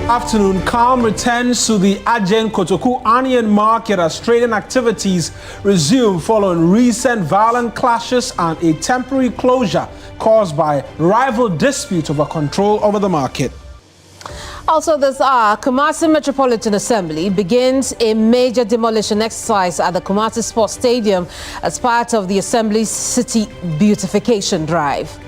Afternoon, calm returns to the Adjen Kotoku onion market as trading activities resume following recent violent clashes and a temporary closure caused by rival dispute over control over the market. Also this hour, Kumasi Metropolitan Assembly begins a major demolition exercise at the Kumasi Sports Stadium as part of the Assembly's city beautification drive.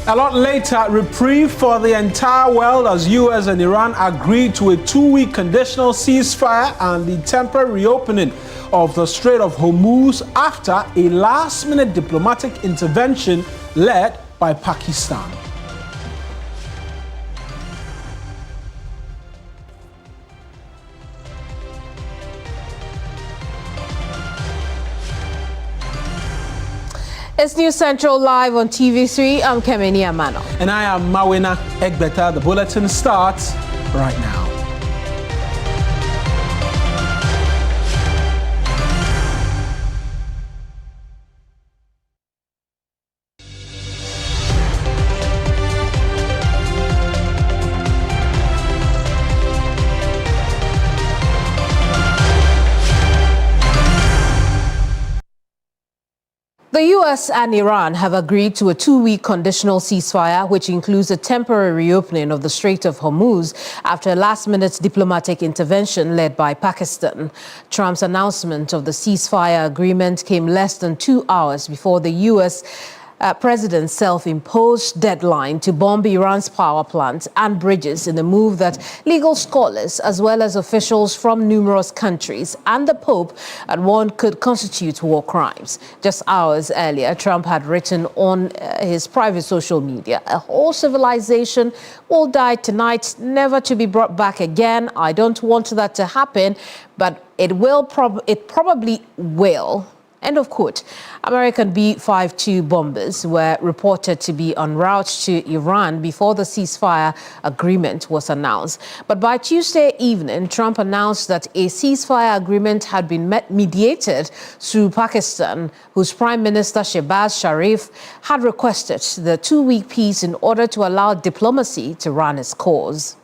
A lot later, reprieve for the entire world as US and Iran agreed to a 2-week conditional ceasefire and the temporary reopening of the Strait of Hormuz after a last-minute diplomatic intervention led by Pakistan. It's News Central live on TV3. I'm Kemeni Amano. And I am Mawena Egbeta. The bulletin starts right now. The U.S. and Iran have agreed to a 2-week conditional ceasefire, which includes a temporary reopening of the Strait of Hormuz after a last-minute diplomatic intervention led by Pakistan. Trump's announcement of the ceasefire agreement came less than 2 hours before the U.S. President's self-imposed deadline to bomb Iran's power plants and bridges in a move that legal scholars, as well as officials from numerous countries and the Pope, had warned could constitute war crimes. Just hours earlier, Trump had written on his private social media, "A whole civilization will die tonight, never to be brought back again. I don't want that to happen, but it probably will." End of quote. American B-52 bombers were reported to be en route to Iran before the ceasefire agreement was announced. But by Tuesday evening, Trump announced that a ceasefire agreement had been mediated through Pakistan, whose Prime Minister Shehbaz Sharif had requested the 2-week peace in order to allow diplomacy to run its course.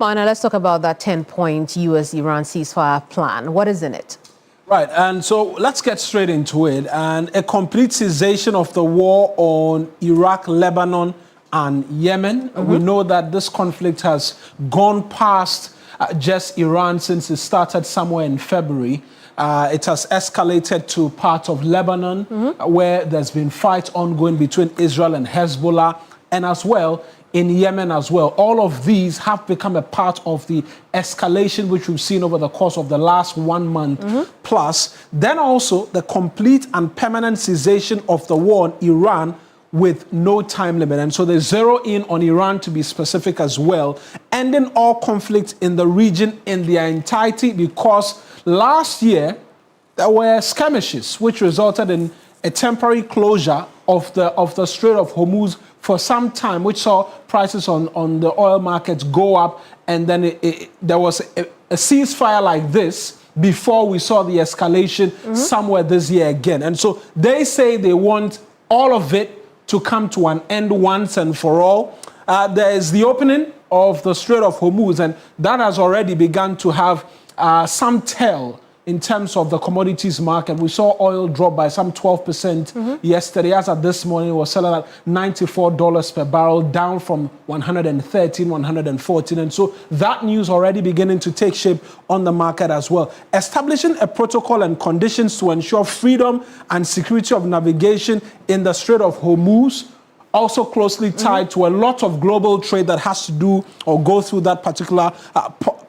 Now let's talk about that 10-point U.S.-Iran ceasefire plan. What is in it? Right, and so let's get straight into it. And a complete cessation of the war on Iraq, Lebanon, and Yemen. We know that this conflict has gone past just Iran since it started somewhere in February. It has escalated to part of Lebanon, where there's been fight ongoing between Israel and Hezbollah, and as well in Yemen as well. All of these have become a part of the escalation which we've seen over the course of the last 1 month plus. Then also the complete and permanent cessation of the war on Iran with no time limit. And so they zero in on Iran, to be specific as well, ending all conflict in the region in their entirety, because last year there were skirmishes which resulted in a temporary closure of the Strait of Hormuz for some time, which saw prices on the oil markets go up, and then there was a ceasefire like this before we saw the escalation somewhere this year again. And so they say they want all of it to come to an end once and for all. There is the opening of the Strait of Hormuz, and that has already begun to have some tell in terms of the commodities market. We saw oil drop by some 12% yesterday. As of this morning, it was selling at $94 per barrel, down from 113, 114. And so that news already beginning to take shape on the market as well. Establishing a protocol and conditions to ensure freedom and security of navigation in the Strait of Hormuz, also closely tied to a lot of global trade that has to do or go through that particular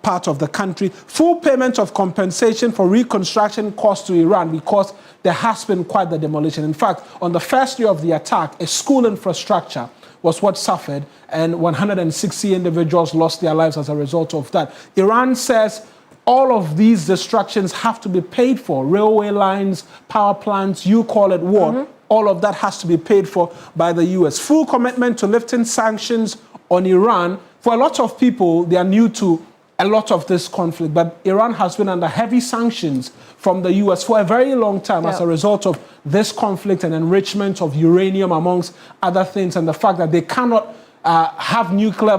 part of the country. Full payment of compensation for reconstruction costs to Iran, because there has been quite the demolition. In fact, on the first day of the attack, a school infrastructure was what suffered, and 160 individuals lost their lives as a result of that. Iran says all of these destructions have to be paid for. Railway lines, power plants, you call it war. All of that has to be paid for by the U.S. Full commitment to lifting sanctions on Iran. For a lot of people, they are new to a lot of this conflict. But Iran has been under heavy sanctions from the US for a very long time as a result of this conflict and enrichment of uranium, amongst other things, and the fact that they cannot have nuclear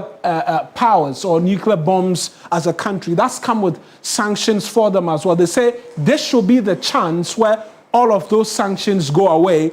powers or nuclear bombs as a country. That's come with sanctions for them as well. They say this should be the chance where all of those sanctions go away.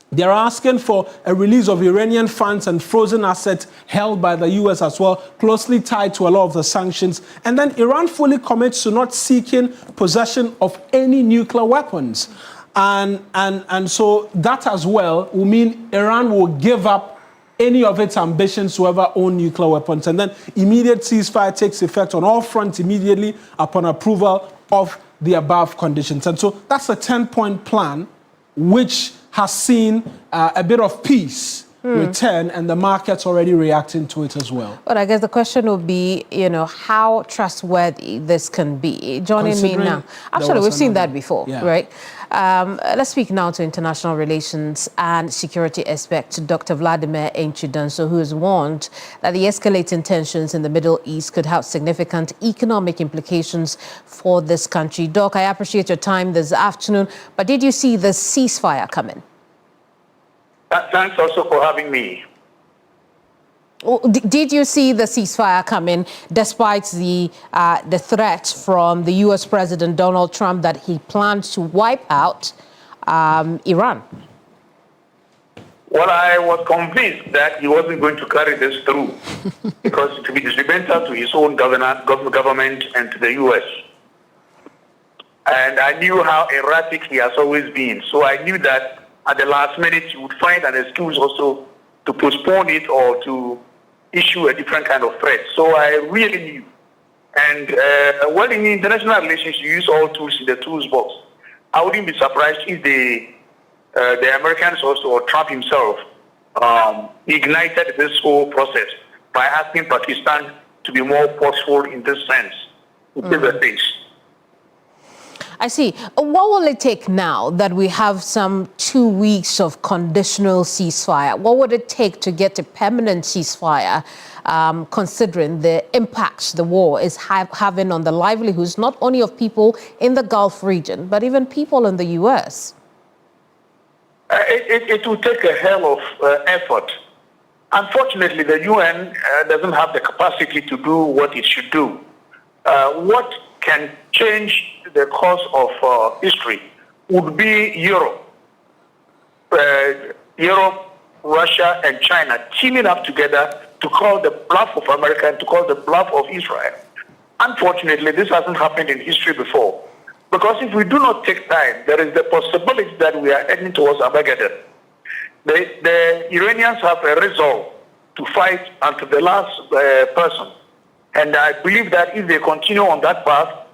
They're asking for a release of Iranian funds and frozen assets held by the US as well, closely tied to a lot of the sanctions. And then Iran fully commits to not seeking possession of any nuclear weapons. And so that as well will mean Iran will give up any of its ambitions to ever own nuclear weapons. And then immediate ceasefire takes effect on all fronts immediately upon approval of the above conditions. And so that's a 10-point plan, which has seen a bit of peace return, and the market's already reacting to it as well. But I guess the question would be, how trustworthy this can be. Joining me now. Actually, we've seen that before, right? Let's speak now to international relations and security expert Dr. Vladimir Enchidanso, who has warned that the escalating tensions in the Middle East could have significant economic implications for this country. Doc, I appreciate your time this afternoon, but did you see the ceasefire coming? Thanks also for having me. Did you see the ceasefire coming, despite the threat from the U.S. President Donald Trump that he plans to wipe out Iran? Well, I was convinced that he wasn't going to carry this through because it would be detrimental to his own government and to the U.S. And I knew how erratic he has always been. So I knew that at the last minute he would find an excuse also to postpone it or to issue a different kind of threat. So I really knew. And well, in international relations, you use all tools in the tools box. I wouldn't be surprised if the Americans also, or Trump himself, ignited this whole process by asking Pakistan to be more forceful in this sense, to give a things. I see. What will it take now that we have some 2 weeks of conditional ceasefire? What would it take to get a permanent ceasefire, considering the impacts the war is having on the livelihoods, not only of people in the Gulf region, but even people in the U.S.? It will take a hell of effort. Unfortunately, the UN doesn't have the capacity to do what it should do. What can change the course of history would be Europe. Europe, Russia, and China teaming up together to call the bluff of America and to call the bluff of Israel. Unfortunately, this hasn't happened in history before. Because if we do not take time, there is the possibility that we are heading towards Armageddon. The Iranians have a resolve to fight until the last person. And I believe that if they continue on that path,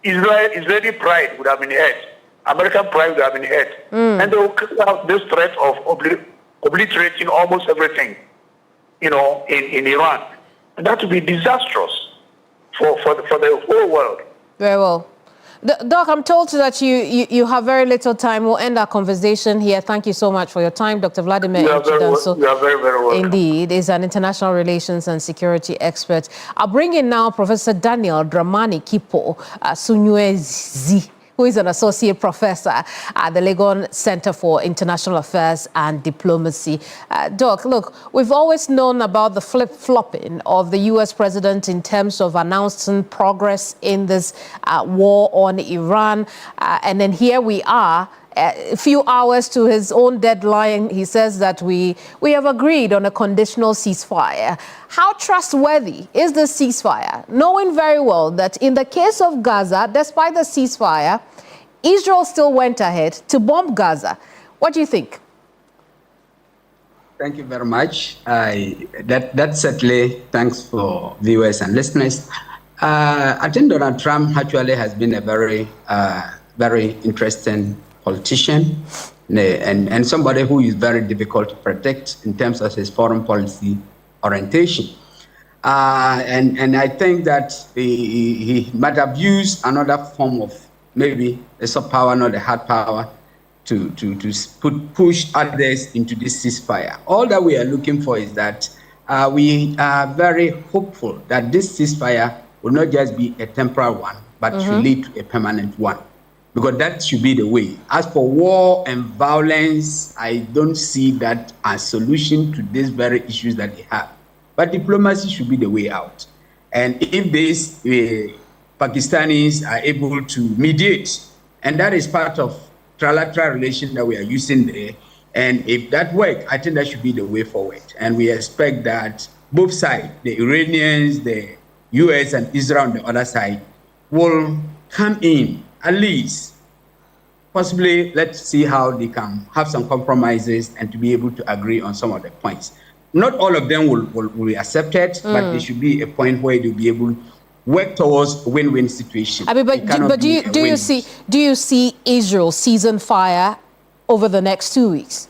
Israeli pride would have been hurt. American pride would have been hurt. And they will have this threat of obliterating almost everything, in Iran. And that would be disastrous for the whole world. Very well. Doc, I'm told that you have very little time. We'll end our conversation here. Thank you so much for your time, Dr. Vladimir Enchidanso. You are very, very welcome. Indeed, is an international relations and security expert. I'll bring in now Professor Daniel Dramani Kipo Sunyuezi, who is an associate professor at the Legon Center for International Affairs and Diplomacy. Doc, look, we've always known about the flip-flopping of the U.S. president in terms of announcing progress in this war on Iran. And then here we are, a few hours to his own deadline. He says that we have agreed on a conditional ceasefire. How trustworthy is the ceasefire, knowing very well that in the case of Gaza, despite the ceasefire, Israel still went ahead to bomb Gaza? What do you think? Thank you very much. That's certainly, thanks for viewers and listeners. I think Donald Trump actually has been a very, very interesting politician and somebody who is very difficult to predict in terms of his foreign policy orientation. And I think that he might have used another form of maybe a soft power, not a hard power, to push others into this ceasefire. All that we are looking for is that we are very hopeful that this ceasefire will not just be a temporary one, but should lead to a permanent one, because that should be the way. As for war and violence, I don't see that as solution to these very issues that they have. But diplomacy should be the way out. And if these Pakistanis are able to mediate, and that is part of trilateral relation that we are using there, and if that works, I think that should be the way forward. And we expect that both sides, the Iranians, the US and Israel on the other side, will come in at least. Possibly, let's see how they can have some compromises and to be able to agree on some of the points. Not all of them will be accepted, but there should be a point where they'll be able to work towards a win-win situation. But do you see Israel ceasing fire over the next 2 weeks?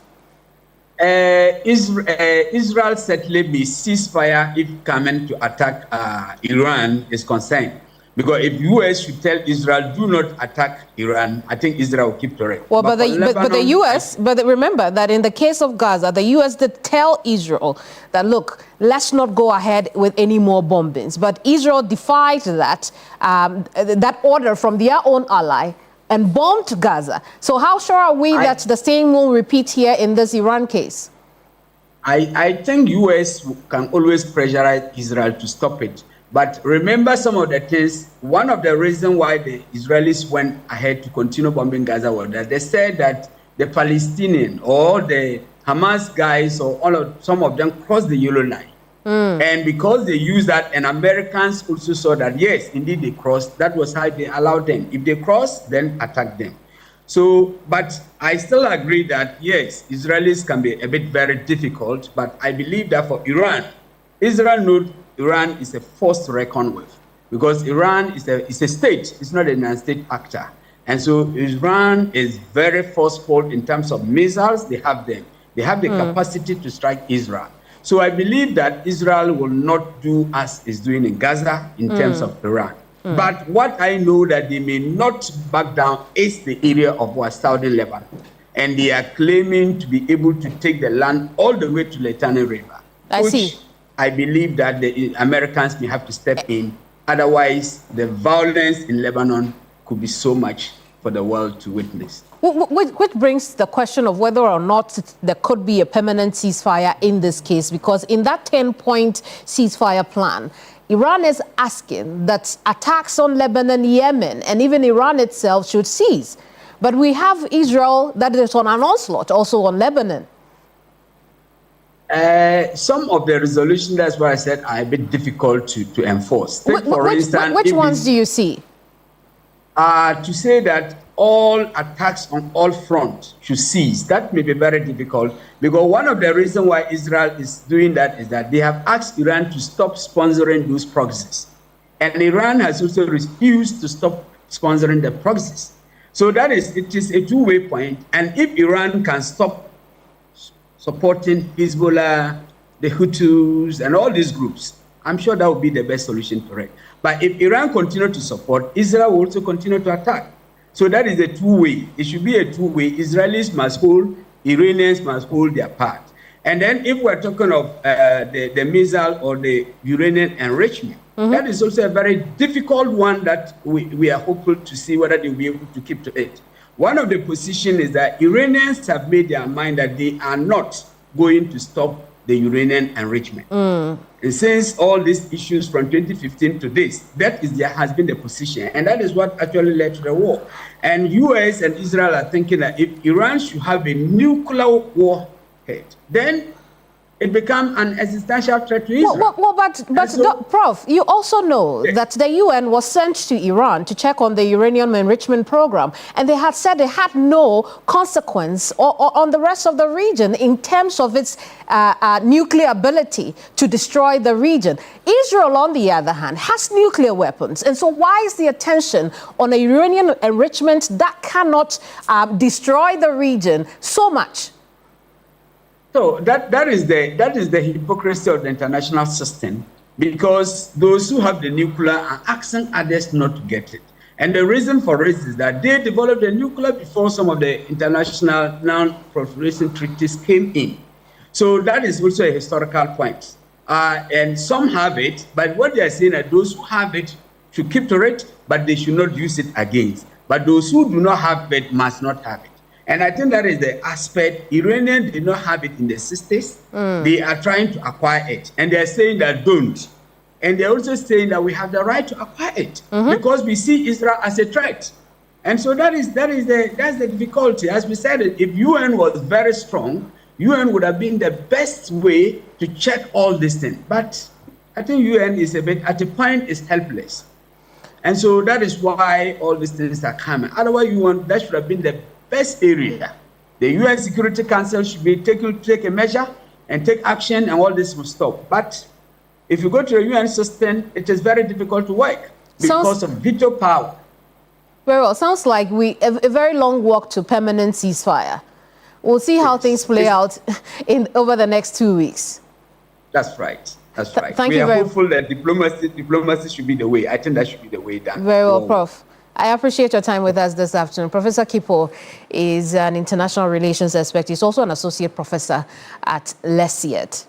Israel certainly may cease fire if coming to attack Iran is concerned. Because if US should tell Israel, do not attack Iran, I think Israel will keep to it. Well, but the US, but remember that in the case of Gaza, the US did tell Israel that, look, let's not go ahead with any more bombings. But Israel defied that, that order from their own ally and bombed Gaza. So how sure are we that the same will repeat here in this Iran case? I think US can always pressurize Israel to stop it. But remember some of the things. One of the reasons why the Israelis went ahead to continue bombing Gaza was that they said that the Palestinian or the Hamas guys or some of them crossed the yellow line. And because they used that, and Americans also saw that, yes, indeed they crossed, that was how they allowed them. If they cross, then attack them. So, but I still agree that, yes, Israelis can be a bit very difficult, but I believe that for Iran, Israel knows Iran is a force to reckon with, because Iran is a state, it's not a non-state actor. And so Iran is very forceful in terms of missiles, they have them. They have the capacity to strike Israel. So I believe that Israel will not do as is doing in Gaza in terms of Iran. But what I know that they may not back down is the area of Saudi Lebanon. And they are claiming to be able to take the land all the way to the Litani River. I see. I believe that the Americans may have to step in. Otherwise, the violence in Lebanon could be so much for the world to witness. Which brings the question of whether or not there could be a permanent ceasefire in this case, because in that 10-point ceasefire plan, Iran is asking that attacks on Lebanon, Yemen, and even Iran itself should cease. But we have Israel that is on an onslaught also on Lebanon. Some of the resolutions, that's what I said, are a bit difficult to enforce. Take, for instance, which ones do you see? To say that all attacks on all fronts should cease, that may be very difficult, because one of the reasons why Israel is doing that is that they have asked Iran to stop sponsoring those proxies. And Iran has also refused to stop sponsoring the proxies. So it is a two-way point. And if Iran can stop supporting Hezbollah, the Hutus, and all these groups, I'm sure that would be the best solution to it. But if Iran continues to support, Israel will also continue to attack. So that is a two-way. It should be a two-way. Israelis must hold, Iranians must hold their part. And then if we're talking of the missile or the uranium enrichment, that is also a very difficult one that we are hopeful to see whether they'll be able to keep to it. One of the positions is that Iranians have made their mind that they are not going to stop the uranium enrichment. And since all these issues from 2015 to this, that has been the position. And that is what actually led to the war. And US and Israel are thinking that if Iran should have a nuclear warhead, then it becomes an existential threat to Israel. But Prof, you also know that the UN was sent to Iran to check on the uranium enrichment program, and they had said they had no consequence on the rest of the region in terms of its nuclear ability to destroy the region. Israel, on the other hand, has nuclear weapons. And so why is the attention on a uranium enrichment that cannot destroy the region so much? So that is the hypocrisy of the international system, because those who have the nuclear are asking others not to get it. And the reason for it is that they developed the nuclear before some of the international non-proliferation treaties came in. So that is also a historical point. and some have it, but what they are saying that those who have it should keep to it, but they should not use it against. But those who do not have it must not have it. And I think that is the aspect. Iranians did not have it in the 60s. They are trying to acquire it. And they are saying that don't. And they're also saying that we have the right to acquire it because we see Israel as a threat. And so that's the difficulty. As we said, if UN was very strong, UN would have been the best way to check all these things. But I think UN is a bit, at the point, is helpless. And so that is why all these things are coming. Otherwise, that should have been the best area. The UN Security Council should be take a measure and take action, and all this will stop. But if you go to the UN system, it is very difficult to work because of veto power. Very well. Sounds like a very long walk to permanent ceasefire. We'll see how things play out over the next 2 weeks. That's right. That's right. Thank we you are very hopeful that diplomacy should be the way. I think that should be the way down. Very well, Prof. I appreciate your time with us this afternoon. Professor Kipo is an international relations expert. He's also an associate professor at LSEAD.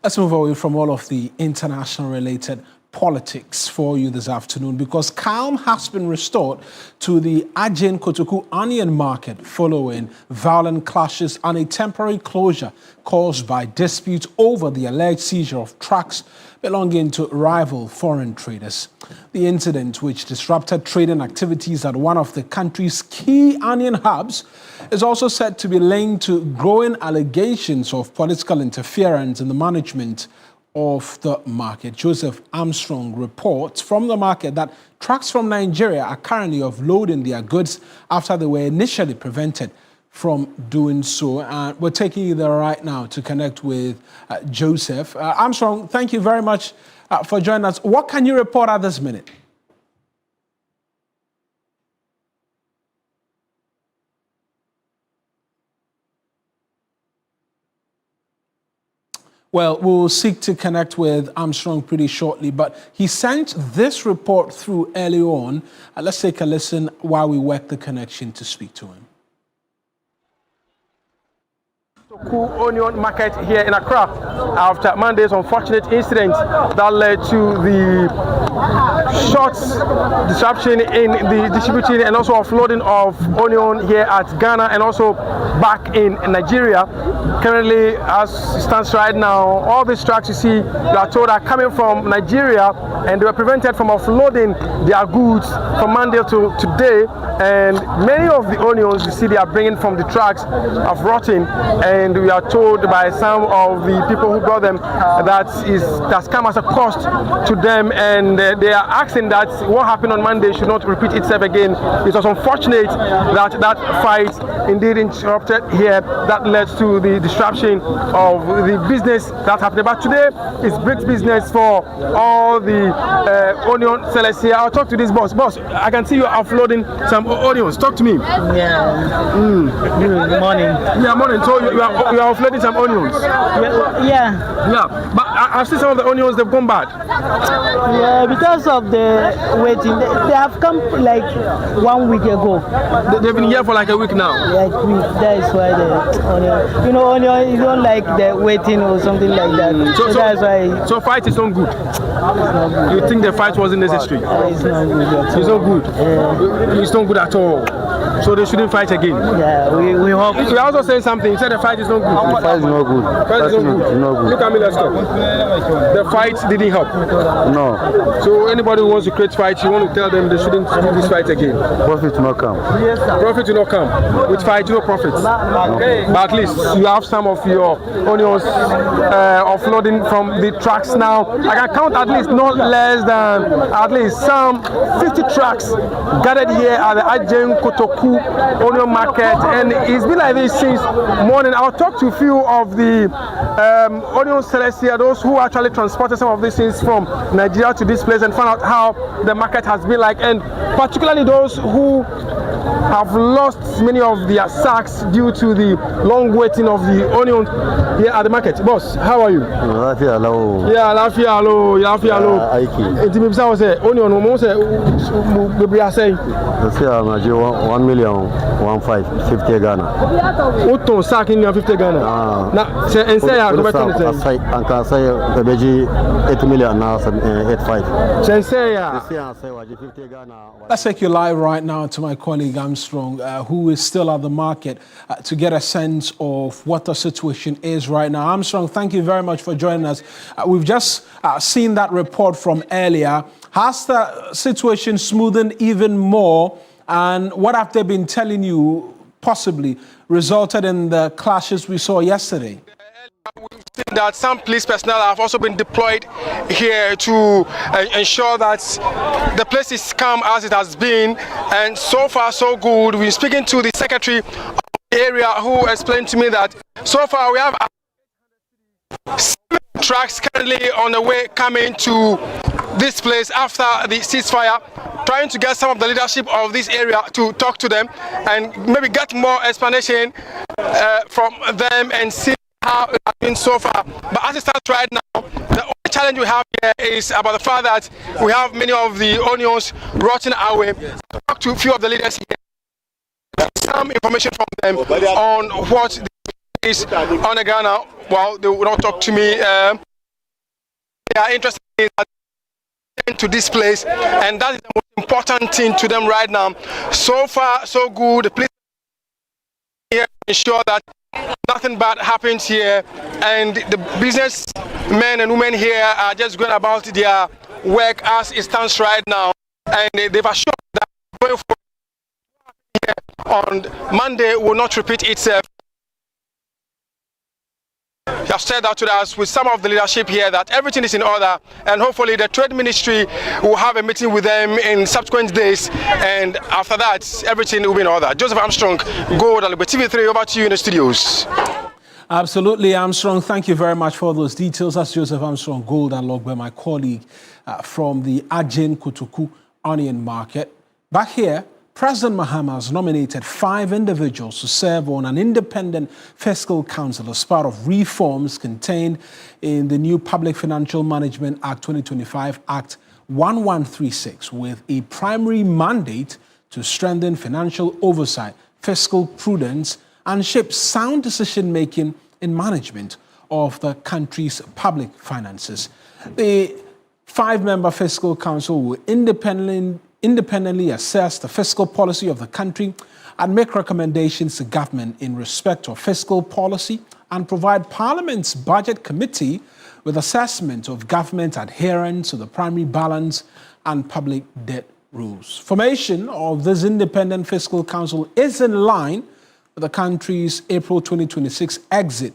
Let's move away from all of the international related politics for you this afternoon, because calm has been restored to the Adjen Kotoku onion market following violent clashes and a temporary closure caused by disputes over the alleged seizure of trucks belonging to rival foreign traders. The incident, which disrupted trading activities at one of the country's key onion hubs, is also said to be linked to growing allegations of political interference in the management of the market. Joseph Armstrong reports from the market that trucks from Nigeria are currently offloading their goods after they were initially prevented from doing so. And we're taking you there right now to connect with Joseph. Armstrong, thank you very much for joining us. What can you report at this minute? Well, we'll seek to connect with Armstrong pretty shortly, but he sent this report through early on. Let's take a listen while we work the connection to speak to him. Onion market here in Accra after Monday's unfortunate incident that led to the short disruption in the distributing and also offloading of onion here at Ghana and also back in Nigeria. Currently, as it stands right now, all these trucks you see, you are told, are coming from Nigeria, and they were prevented from offloading their goods from Monday to today. And many of the onions you see they are bringing from the trucks have rotten, and we are told by some of the people who brought them that's come as a cost to them, and they are asking that what happened on Monday should not repeat itself again. It was unfortunate that that fight indeed interrupted here that led to the disruption of the business that happened. But today is brick business for all the onion sellers here. I'll talk to this boss. Boss, I can see you offloading some onions. Talk to me. Yeah. Good morning. Yeah, morning. So you are offloading some onions. Yeah. Yeah. But I've seen some of the onions, they've gone bad. Yeah, because of the waiting. They have come like 1 week ago. They've been here for like a week now. Like that is why the onion. You know, onion, you don't like the waiting or something like that. So that's why. So fight is not good. It's not good. You think the fight wasn't necessary? It's not good. It's not good. It's not good at all. So they shouldn't fight again. Yeah, we hope. You also saying something. You said the fight is not good. The fight is not good. Fight is not good. Look at me, let's go. The fight didn't help. No. So anybody who wants to create fight, you want to tell them they shouldn't do this fight again. Profit will not come. Profit will not come. With fight, no profit. But at least you have some of your onions offloading from the trucks now. I can count at least not less than at least some 50 trucks gathered here at the Adjen Kotoku onion market, and it's been like this since morning. I'll talk to a few of the onion sellers here, those who actually transported some of these things from Nigeria to this place, and find out how the market has been like, and particularly those who have lost many of their sacks due to the long waiting of the onion here at the market. Boss, how are you? Lafia low. Yeah, lafia low. Enti me bisa say onion mo say we are saying. Lafia ma je 1,150 Ghana. Uton sack in 50 Ghana. Na say en say ya go better say. An ka say beji 8 million now 85. Say ya. Let's take you live right now to my colleague Armstrong, who is still at the market, to get a sense of what the situation is right now. Armstrong, thank you very much for joining us. We've just seen that report from earlier. Has the situation smoothened even more? And what have they been telling you possibly resulted in the clashes we saw yesterday? We've seen that some police personnel have also been deployed here to ensure that the place is calm as it has been, and so far so good. We're speaking to the secretary of the area, who explained to me that so far we have 7 trucks currently on the way coming to this place after the ceasefire, trying to get some of the leadership of this area to talk to them and maybe get more explanation from them and see how it has been so far. But as it stands right now, the only challenge we have here is about the fact that we have many of the onions rotting away. I talked to a few of the leaders here, some information from them on what is on the Ghana. Well, they will not talk to me. They are interested in to this place, and that is the most important thing to them right now. So far, so good. The police here ensure that nothing bad happens here, and the businessmen and women here are just going about their work as it stands right now, and they've assured that going forward on Monday will not repeat itself. They have said that to us with some of the leadership here that everything is in order, and hopefully the Trade Ministry will have a meeting with them in subsequent days, and after that everything will be in order. Joseph Armstrong, Gold and TV3, over to you in the studios. Absolutely, Armstrong. Thank you very much for those details. That's Joseph Armstrong, Gold and Log, by my colleague from the Adjen Kotoku onion market. Back here, President Mahama has nominated 5 individuals to serve on an independent fiscal council as part of reforms contained in the new Public Financial Management Act 2025, Act 1136, with a primary mandate to strengthen financial oversight, fiscal prudence, and shape sound decision-making in management of the country's public finances. The 5-member fiscal council will independently assess the fiscal policy of the country and make recommendations to government in respect of fiscal policy, and provide Parliament's Budget Committee with assessment of government adherence to the primary balance and public debt rules. Formation of this independent fiscal council is in line with the country's April 2026 exit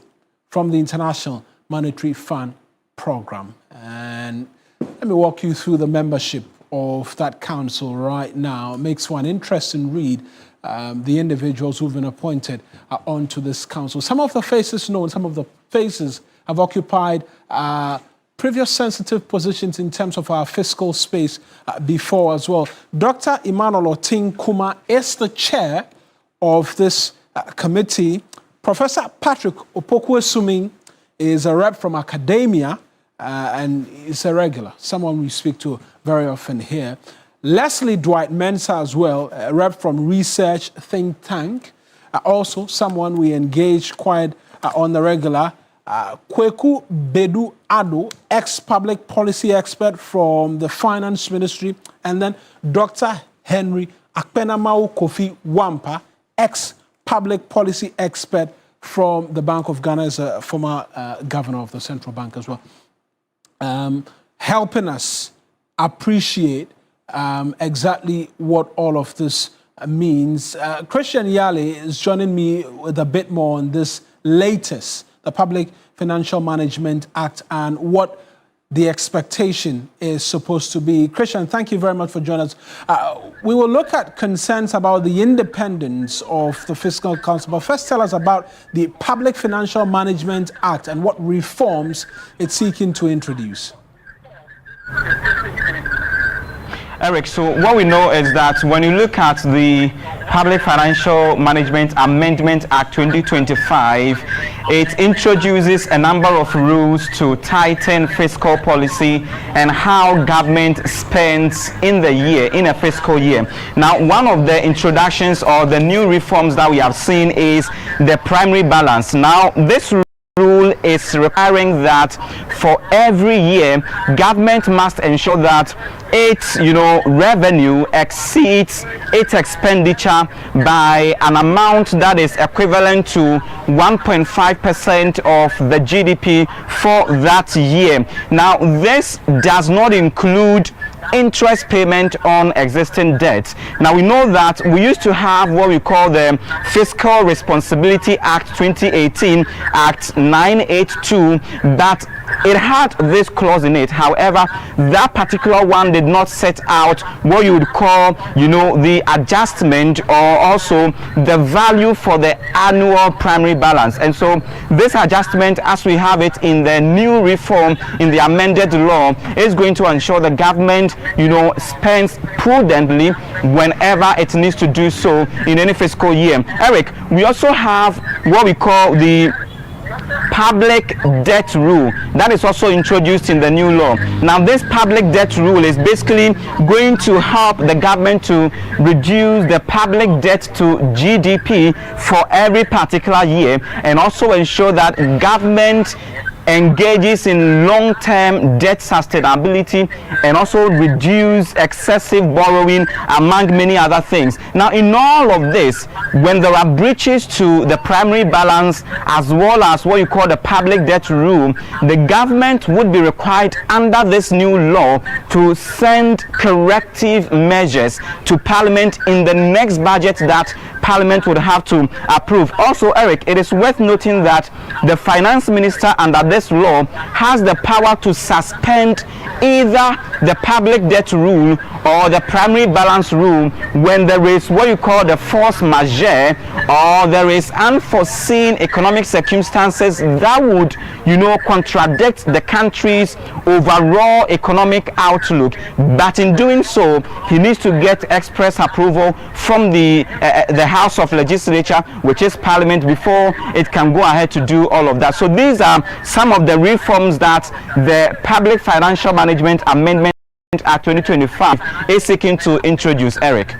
from the International Monetary Fund program. And let me walk you through the membership of that council right now. It makes one interesting read. The individuals who've been appointed onto this council. Some of the faces known, some of the faces have occupied previous sensitive positions in terms of our fiscal space before as well. Dr. Emmanuel Otin Kuma is the chair of this committee. Professor Patrick Opoku-Esuming is a rep from academia, and is a regular, someone we speak to very often here. Leslie Dwight Mensah as well, a rep from Research Think Tank, also someone we engage quite on the regular. Kweku Bedu Ado, ex-public policy expert from the Finance Ministry, and then Dr. Henry Akpenamau Kofi Wampa, ex-public policy expert from the Bank of Ghana, as a former governor of the central bank as well. Helping us appreciate exactly what all of this means. Christian Yali is joining me with a bit more on this latest, the Public Financial Management Act, and what the expectation is supposed to be. Christian, thank you very much for joining us. We will look at concerns about the independence of the Fiscal Council, but first tell us about the Public Financial Management Act and what reforms it's seeking to introduce. Eric, so what we know is that when you look at the Public Financial Management Amendment Act 2025, it introduces a number of rules to tighten fiscal policy and how government spends in the year, in a fiscal year. Now, one of the introductions or the new reforms that we have seen is the primary balance. Now, this rule is requiring that for every year, government must ensure that its revenue exceeds its expenditure by an amount that is equivalent to 1.5% of the GDP for that year. Now, this does not include interest payment on existing debts. Now, we know that we used to have what we call the Fiscal Responsibility Act 2018, Act 982, but it had this clause in it. However, that particular one did not set out what you would call, the adjustment or also the value for the annual primary balance. And so this adjustment, as we have it in the new reform in the amended law, is going to ensure the government, spends prudently whenever it needs to do so in any fiscal year. Eric, we also have what we call the public debt rule that is also introduced in the new law. Now, this public debt rule is basically going to help the government to reduce the public debt to GDP for every particular year and also ensure that government engages in long-term debt sustainability and also reduce excessive borrowing, among many other things. Now, in all of this, when there are breaches to the primary balance as well as what you call the public debt rule, the government would be required under this new law to send corrective measures to Parliament in the next budget that Parliament would have to approve. Also, Eric, it is worth noting that the Finance Minister under this law has the power to suspend either the public debt rule or the primary balance rule when there is what you call the force majeure or there is unforeseen economic circumstances that would, contradict the country's overall economic outlook. But in doing so, he needs to get express approval from the House of Legislature, which is Parliament, before it can go ahead to do all of that. So these are some of the reforms that the Public Financial Management Amendment Act 2025 is seeking to introduce. Eric.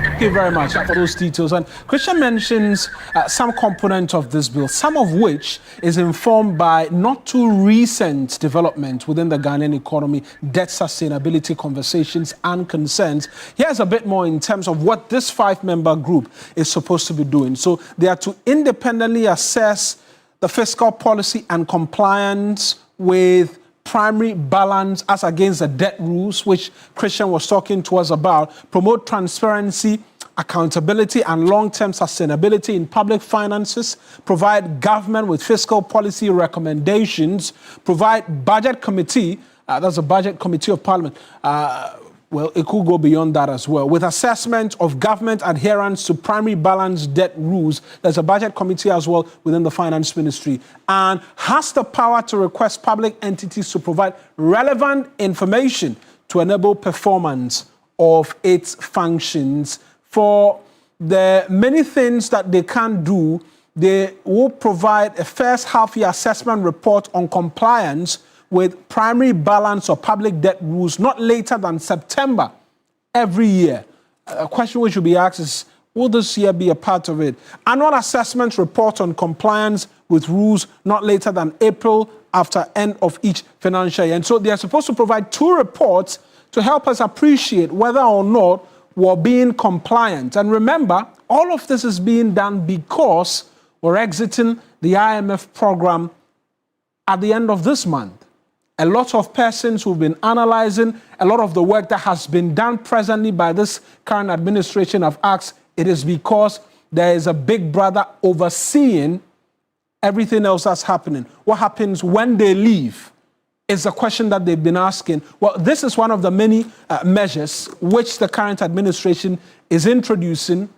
Thank you very much for those details. And Christian mentions some component of this bill, some of which is informed by not too recent development within the Ghanaian economy, debt sustainability conversations and concerns. Here's a bit more in terms of what this 5-member group is supposed to be doing. So they are to independently assess the fiscal policy and compliance with primary balance as against the debt rules, which Christian was talking to us about, promote transparency, accountability and long-term sustainability in public finances, provide government with fiscal policy recommendations, provide budget committee, that's a budget committee of Parliament, well, it could go beyond that as well, with assessment of government adherence to primary balance debt rules. There's a budget committee as well within the finance ministry, and has the power to request public entities to provide relevant information to enable performance of its functions. For the many things that they can do, they will provide a first half-year assessment report on compliance with primary balance or public debt rules not later than September every year. A question which should be asked is, will this year be a part of it? Annual assessment report on compliance with rules not later than April after end of each financial year. And so they are supposed to provide 2 reports to help us appreciate whether or not we're being compliant. And remember, all of this is being done because we're exiting the IMF program at the end of this month. A lot of persons who've been analyzing a lot of the work that has been done presently by this current administration have asked, it is because there is a big brother overseeing everything else that's happening. What happens when they leave? is a question that they've been asking. Well, this is one of the many measures which the current administration is introducing.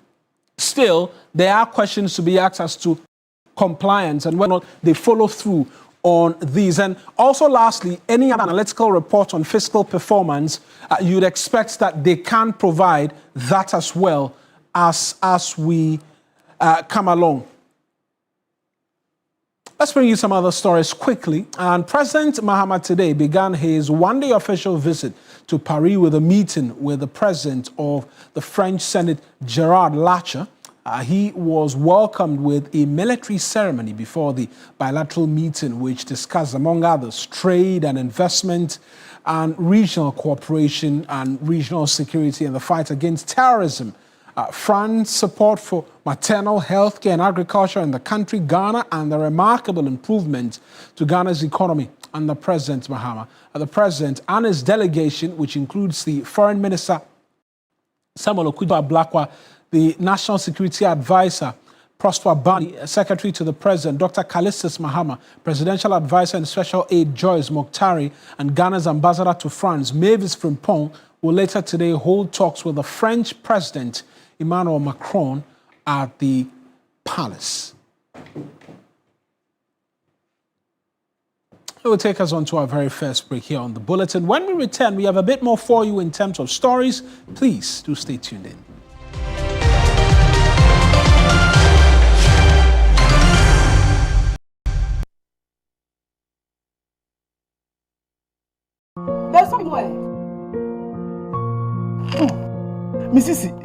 Still, there are questions to be asked as to compliance and whether or not they follow through on these. And also, lastly, any analytical report on fiscal performance, you'd expect that they can provide that as well as we come along. Let's bring you some other stories quickly. And President Mahama today began his one-day official visit to Paris with a meeting with the president of the French Senate, Gerard Larcher. He was welcomed with a military ceremony before the bilateral meeting, which discussed, among others, trade and investment and regional cooperation and regional security and the fight against terrorism. France support for maternal health care and agriculture in the country, Ghana, and the remarkable improvement to Ghana's economy under President Mahama. The president and his delegation, which includes the foreign minister, Samuel Okudwa-Blakwa, the national security advisor, Prosper Bani, secretary to the president, Dr. Callistus Mahama, presidential advisor and special aide Joyce Mokhtari, and Ghana's ambassador to France, Mavis Frimpong, will later today hold talks with the French president, Emmanuel Macron, at the palace. It will take us on to our very first break here on the bulletin. When we return, we have a bit more for you in terms of stories. Please do stay tuned in. There's somewhere. Mrs.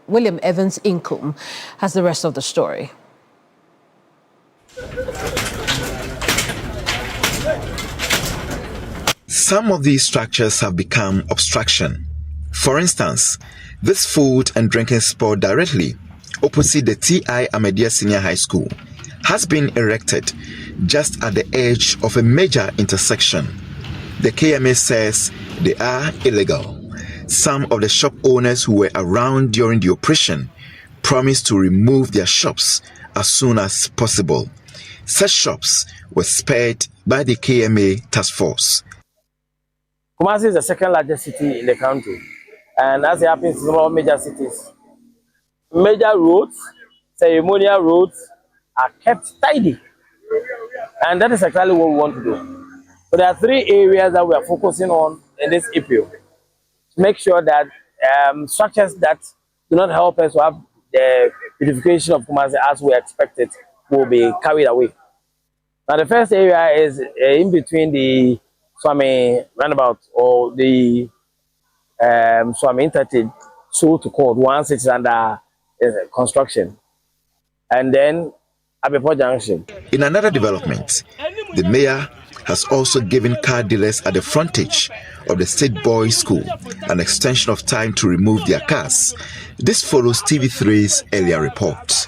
William Evans Inkum has the rest of the story. Some of these structures have become obstruction. For instance, this food and drinking spot directly opposite the T.I. Ahmadiyya Senior High School has been erected just at the edge of a major intersection. The KMA says they are illegal. Some of the shop owners who were around during the operation promised to remove their shops as soon as possible. Such shops were spared by the KMA task force. Kumasi is the second largest city in the country, and as it happens in all major cities, major roads, ceremonial roads are kept tidy, and that is exactly what we want to do. So there are 3 areas that we are focusing on in this EPO to make sure that structures that do not help us to have the beautification of Kumasi as we expected will be carried away. Now the first area is in between the Swami roundabout or the Swami Interchange, so to call once it's under construction, and then Abepo Junction. In another development, the mayor has also given car dealers at the frontage of the State Boys School an extension of time to remove their cars. This follows TV3's earlier report.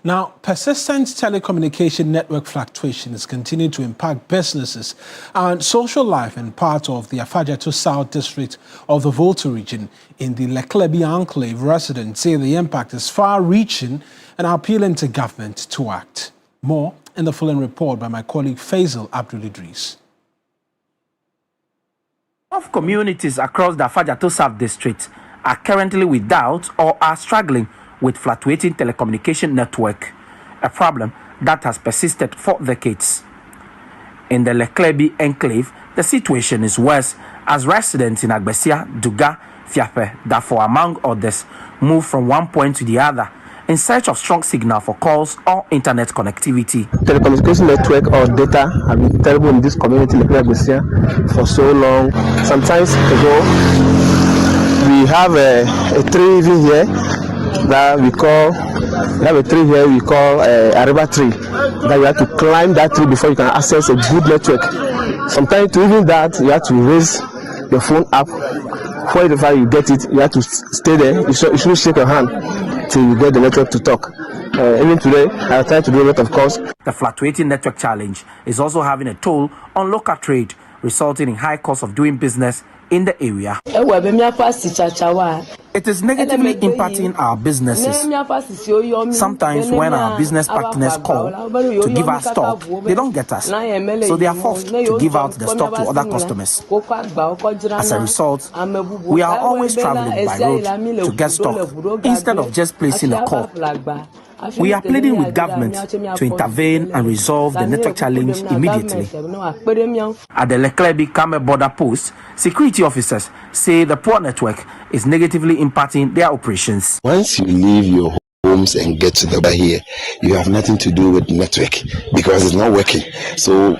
Now, persistent telecommunication network fluctuations continue to impact businesses and social life in part of the Afajato South District of the Volta region. In the Leklebi Enclave, residents say the impact is far-reaching and are appealing to government to act. More in the following report by my colleague Fiscal Abdul Idris. Of communities across the Afajato South District are currently without or are struggling with fluctuating telecommunication network, a problem that has persisted for decades. In the Leklebi Enclave, the situation is worse as residents in Agbesia, Duga, Fiape, Dafo, among others, move from one point to the other in search of strong signal for calls or internet connectivity. Telecommunication network or data have been terrible in this community, Agbesia, for so long. Sometimes ago, we have a tree even here that we call, a river tree, that you have to climb that tree before you can access a good network. Sometimes to even that, you have to raise your phone up. Wherever you get it, you have to stay there. You shouldn't shake your hand till you get the network to talk. Even today, I try to do a lot of calls. The fluctuating network challenge is also having a toll on local trade, resulting in high cost of doing business in the area. It is negatively impacting our businesses. Sometimes when our business partners call to give us stock, they don't get us. So they are forced to give out the stock to other customers. As a result, we are always traveling by road to get stock instead of just placing a call. We are pleading with government to intervene and resolve the network challenge immediately. At the Leklebi Kame border post, security officers say the poor network is negatively impacting their operations. Once you leave your homes and get to the bar here, you have nothing to do with network because it's not working. So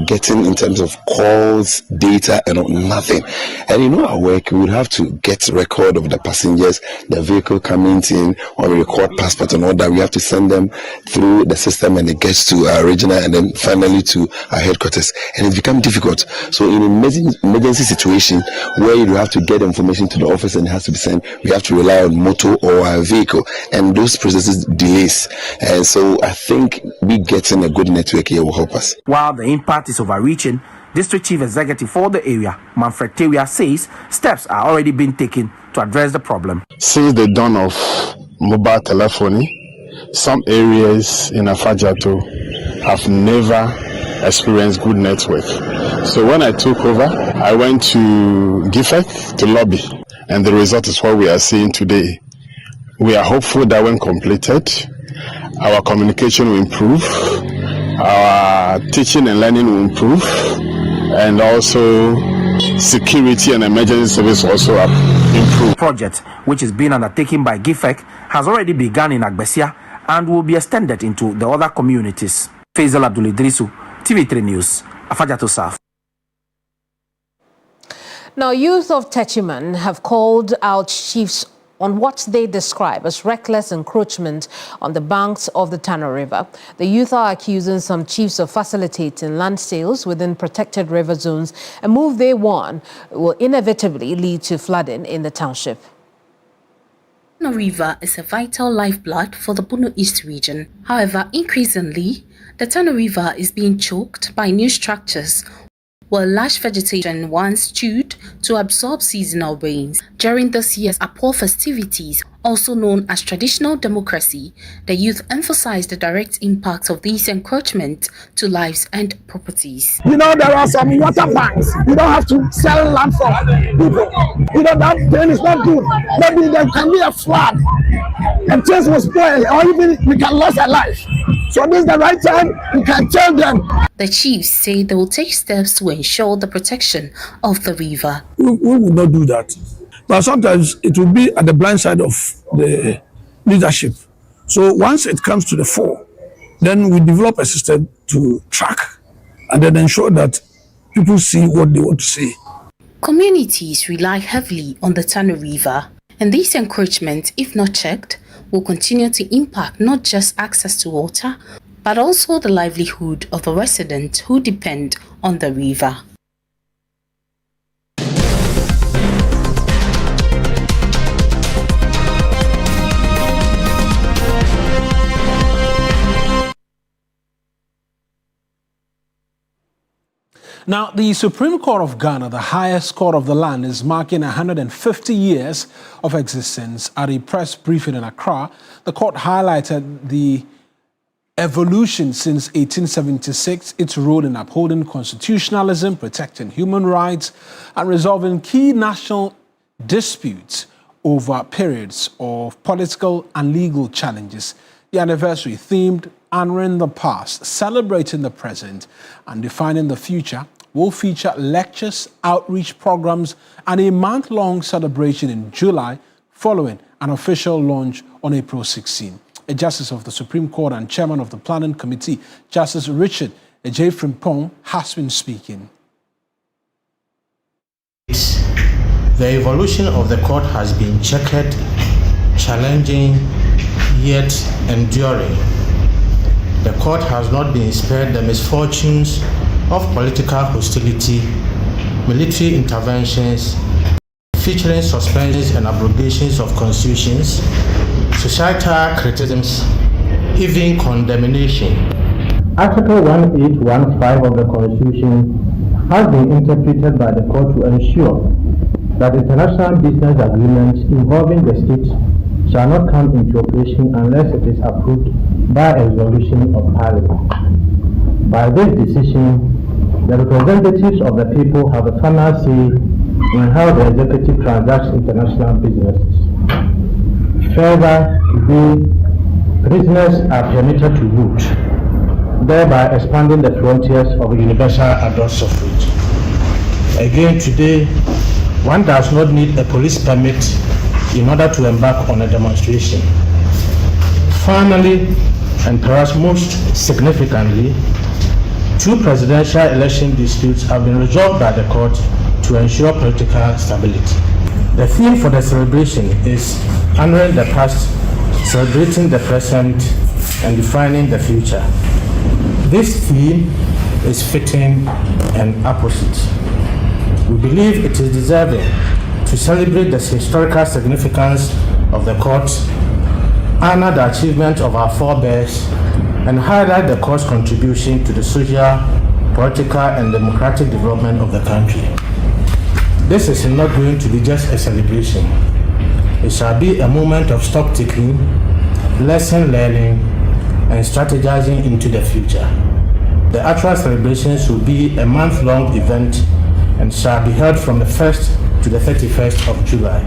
getting in terms of calls, data, and nothing. And our work, we would have to get record of the passengers, the vehicle coming in, or record passport and all that. We have to send them through the system, and it gets to our regional and then finally to our headquarters. And it's become difficult. So in an emergency situation where you have to get information to the office and it has to be sent, we have to rely on motor or a vehicle. And those processes delays, and so I think we getting a good network here will help us. While the impact is overreaching, District Chief Executive for the area, Manfred Tewia, says steps are already being taken to address the problem. Since the dawn of mobile telephony, some areas in Afajato have never experienced good network. So when I took over, I went to GIFEC to lobby, and the result is what we are seeing today. We are hopeful that when completed, our communication will improve, our teaching and learning will improve, and also security and emergency service also improve. The project, which is being undertaken by GIFEC, has already begun in Agbesia and will be extended into the other communities. Fiscal Abdul Idrisu, TV3 News, Afajato South. Now, youth of Techiman have called out chiefs on what they describe as reckless encroachment on the banks of the Tano River. The youth are accusing some chiefs of facilitating land sales within protected river zones, a move they warn will inevitably lead to flooding in the township. The Tano River is a vital lifeblood for the Bono East region. However, increasingly, the Tano River is being choked by new structures, where lush vegetation once chewed to absorb seasonal rains. During this year's Apor festivities, also known as traditional democracy, the youth emphasized the direct impact of these encroachments to lives and properties. You know, there are some water banks. You don't have to sell land for people. You know, that then is not good. Maybe there can be a flood and things will spoil, or even we can lose a life. So this is the right time we can tell them. The chiefs say they will take steps to ensure the protection of the river. We will not do that. But sometimes it will be at the blind side of the leadership. So once it comes to the fore, then we develop a system to track and then ensure that people see what they want to see. Communities rely heavily on the Tano River, and these encroachments, if not checked, will continue to impact not just access to water, but also the livelihood of the residents who depend on the river. Now, the Supreme Court of Ghana, the highest court of the land, is marking 150 years of existence. At a press briefing in Accra, the court highlighted the evolution since 1876, its role in upholding constitutionalism, protecting human rights, and resolving key national disputes over periods of political and legal challenges. The anniversary themed Honoring the Past, Celebrating the Present, and Defining the Future will feature lectures, outreach programs, and a month-long celebration in July, following an official launch on April 16. A Justice of the Supreme Court and Chairman of the Planning Committee, Justice Richard J. Frimpong, has been speaking. The evolution of the court has been checkered, challenging, yet enduring. The court has not been spared the misfortunes of political hostility, military interventions, featuring suspensions and abrogations of constitutions, societal criticisms, even condemnation. Article 1815 of the Constitution has been interpreted by the court to ensure that international business agreements involving the state shall not come into operation unless it is approved by a resolution of Parliament. By this decision, the representatives of the people have a final say in how the executive transacts international businesses. Further, today, prisoners are permitted to vote, thereby expanding the frontiers of universal adult suffrage. Again, today, one does not need a police permit in order to embark on a demonstration. Finally, and perhaps most significantly, two presidential election disputes have been resolved by the court to ensure political stability. The theme for the celebration is honoring the past, celebrating the present, and defining the future. This theme is fitting and apposite. We believe it is deserving to celebrate the historical significance of the court, honor the achievement of our forebears, and highlight the court's contribution to the social, political, and democratic development of the country. This is not going to be just a celebration. It shall be a moment of stock-taking, lesson learning, and strategizing into the future. The actual celebrations will be a month-long event and shall be held from the 1st to the 31st of July.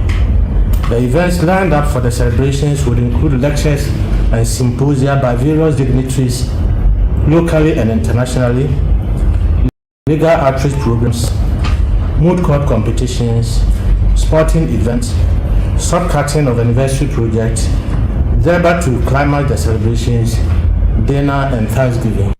The events lined up for the celebrations would include lectures and symposia by various dignitaries, locally and internationally, legal outreach programs, moot court competitions, sporting events, shortcutting of anniversary projects, thereby to climax the celebrations, dinner and Thanksgiving.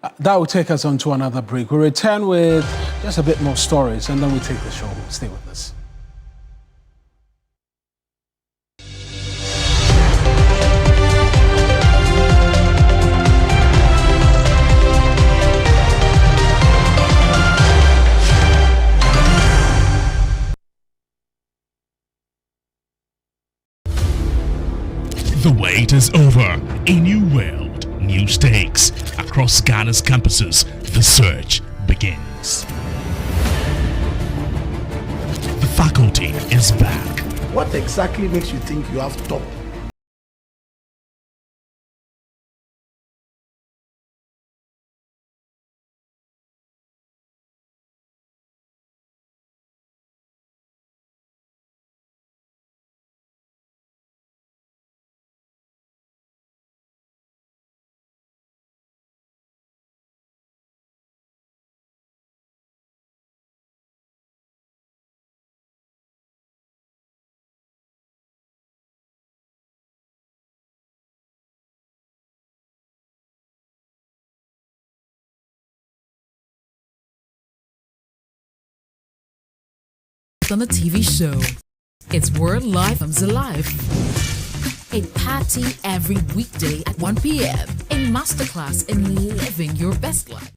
That will take us on to another break. We'll return with just a bit more stories and then we take the show. Stay with us. The wait is over. A new world, new stakes. Across Ghana's campuses, the search begins. The faculty is back. What exactly makes you think you have top? On the TV show. It's World Life Comes Alive. A party every weekday at 1 p.m. A masterclass in living your best life.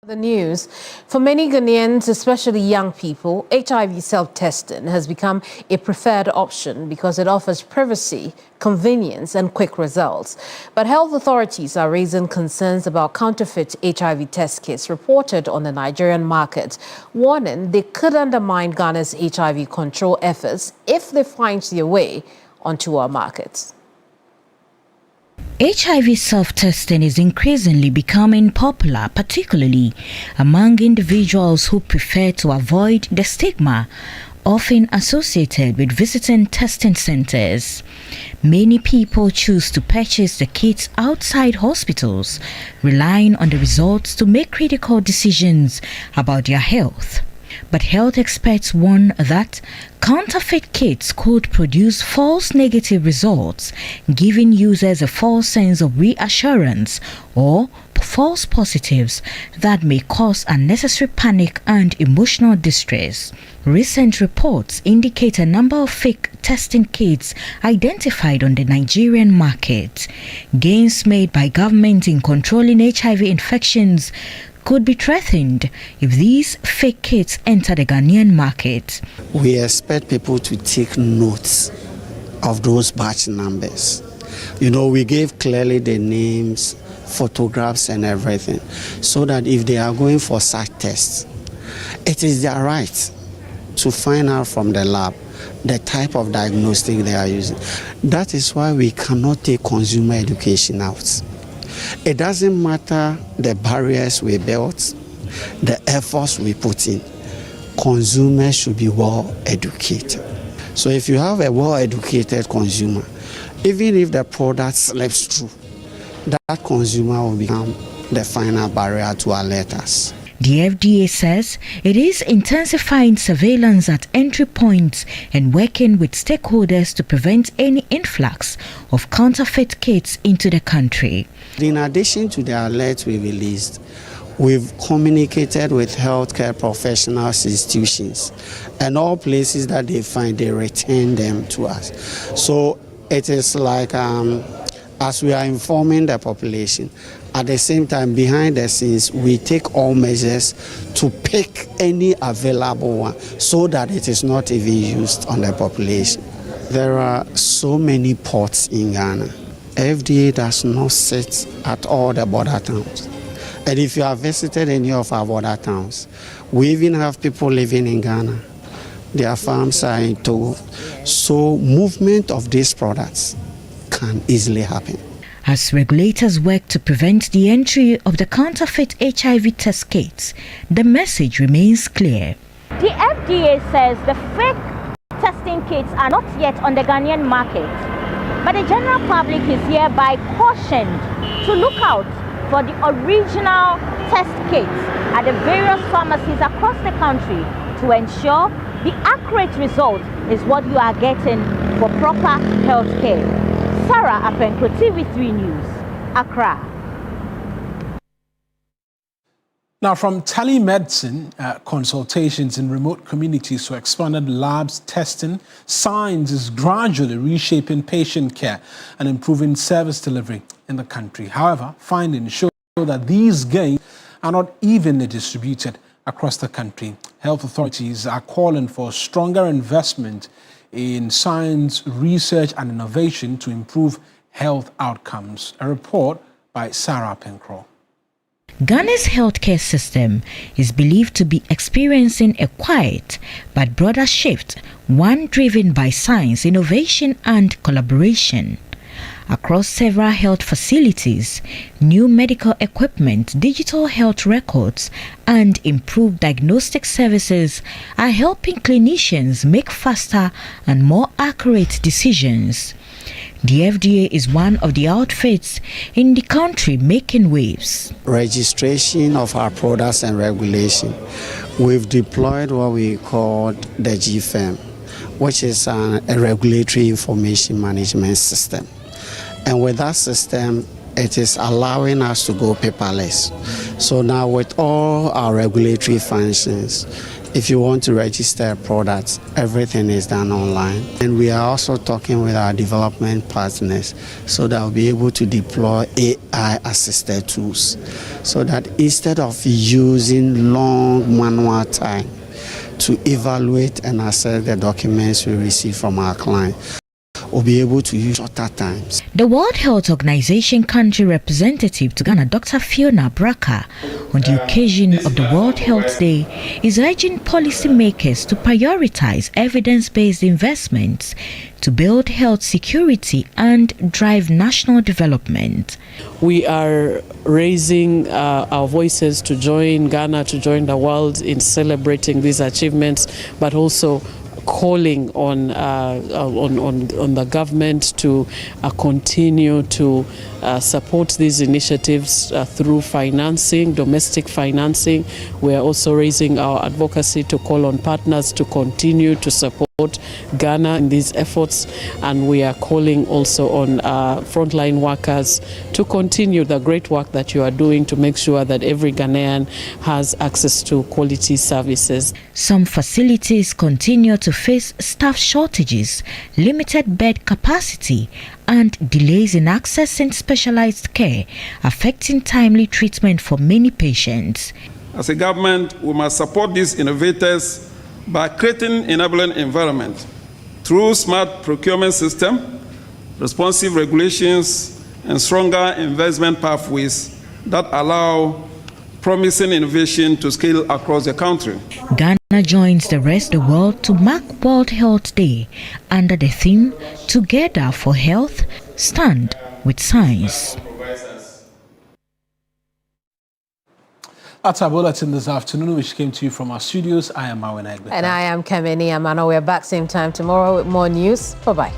The news. For many Ghanaians, especially young people, HIV self-testing has become a preferred option because it offers privacy, convenience, and quick results. But health authorities are raising concerns about counterfeit HIV test kits reported on the Nigerian market, warning they could undermine Ghana's HIV control efforts if they find their way onto our markets. HIV self-testing is increasingly becoming popular, particularly among individuals who prefer to avoid the stigma often associated with visiting testing centers. Many people choose to purchase the kits outside hospitals, relying on the results to make critical decisions about their health. But health experts warn that counterfeit kits could produce false negative results, giving users a false sense of reassurance or false positives that may cause unnecessary panic and emotional distress. Recent reports indicate a number of fake testing kits identified on the Nigerian market. Gains made by government in controlling HIV infections could be threatened if these fake kits enter the Ghanaian market. We expect people to take notes of those batch numbers. You know, we gave clearly the names, photographs and everything, so that if they are going for such tests, it is their right to find out from the lab the type of diagnostic they are using. That is why we cannot take consumer education out. It doesn't matter the barriers we built, the efforts we put in. Consumers should be well educated. So if you have a well educated consumer, even if the product slips through, that consumer will become the final barrier to alert us. The FDA says it is intensifying surveillance at entry points and working with stakeholders to prevent any influx of counterfeit kits into the country. In addition to the alerts we released, we've communicated with healthcare professionals, institutions, and all places that they find, they return them to us. So it is like as we are informing the population, at the same time, behind the scenes, we take all measures to pick any available one so that it is not even used on the population. There are so many ports in Ghana. FDA does not sit at all the border towns. And if you have visited any of our border towns, we even have people living in Ghana. Their farms are in Togo. So movement of these products can easily happen. As regulators work to prevent the entry of the counterfeit HIV test kits, the message remains clear. The FDA says the fake testing kits are not yet on the Ghanaian market, but the general public is hereby cautioned to look out for the original test kits at the various pharmacies across the country to ensure the accurate result is what you are getting for proper health care. Sarah Apenko, TV3 News, Accra. Now, from telemedicine consultations in remote communities to expanded labs testing, science is gradually reshaping patient care and improving service delivery in the country. However, findings show that these gains are not evenly distributed across the country. Health authorities are calling for stronger investment in science, research and innovation to improve health outcomes. A report by Sarah Pencrow. Ghana's healthcare system is believed to be experiencing a quiet but broader shift, one driven by science, innovation and collaboration. Across several health facilities, new medical equipment, digital health records, and improved diagnostic services are helping clinicians make faster and more accurate decisions. The FDA is one of the outfits in the country making waves. Registration of our products and regulation. We've deployed what we call the GFM, which is a regulatory information management system. And with that system, it is allowing us to go paperless. So now with all our regulatory functions, if you want to register a product, everything is done online. And we are also talking with our development partners so that we'll be able to deploy AI-assisted tools so that instead of using long manual time to evaluate and assess the documents we receive from our clients, will be able to use shorter times. The World Health Organization country representative to Ghana, Dr. Fiona Braka, on the occasion of the World Health Day, is urging policymakers to prioritize evidence-based investments to build health security and drive national development. We are raising our voices to join Ghana, to join the world in celebrating these achievements, but also calling on the government to continue to support these initiatives through financing, domestic financing. We are also raising our advocacy to call on partners to continue to support Ghana in these efforts, and we are calling also on frontline workers to continue the great work that you are doing to make sure that every Ghanaian has access to quality services. Some facilities continue to face staff shortages, limited bed capacity, and delays in accessing specialized care, affecting timely treatment for many patients. As a government, we must support these innovators by creating enabling environment through smart procurement system, responsive regulations, and stronger investment pathways that allow promising innovation to scale across the country. Ghana joins the rest of the world to mark World Health Day under the theme Together for Health, Stand with Science. That's our bulletin this afternoon, which came to you from our studios. I am Marwan Egbe. And I am Kemeni Amano. We're back same time tomorrow with more news. Bye-bye.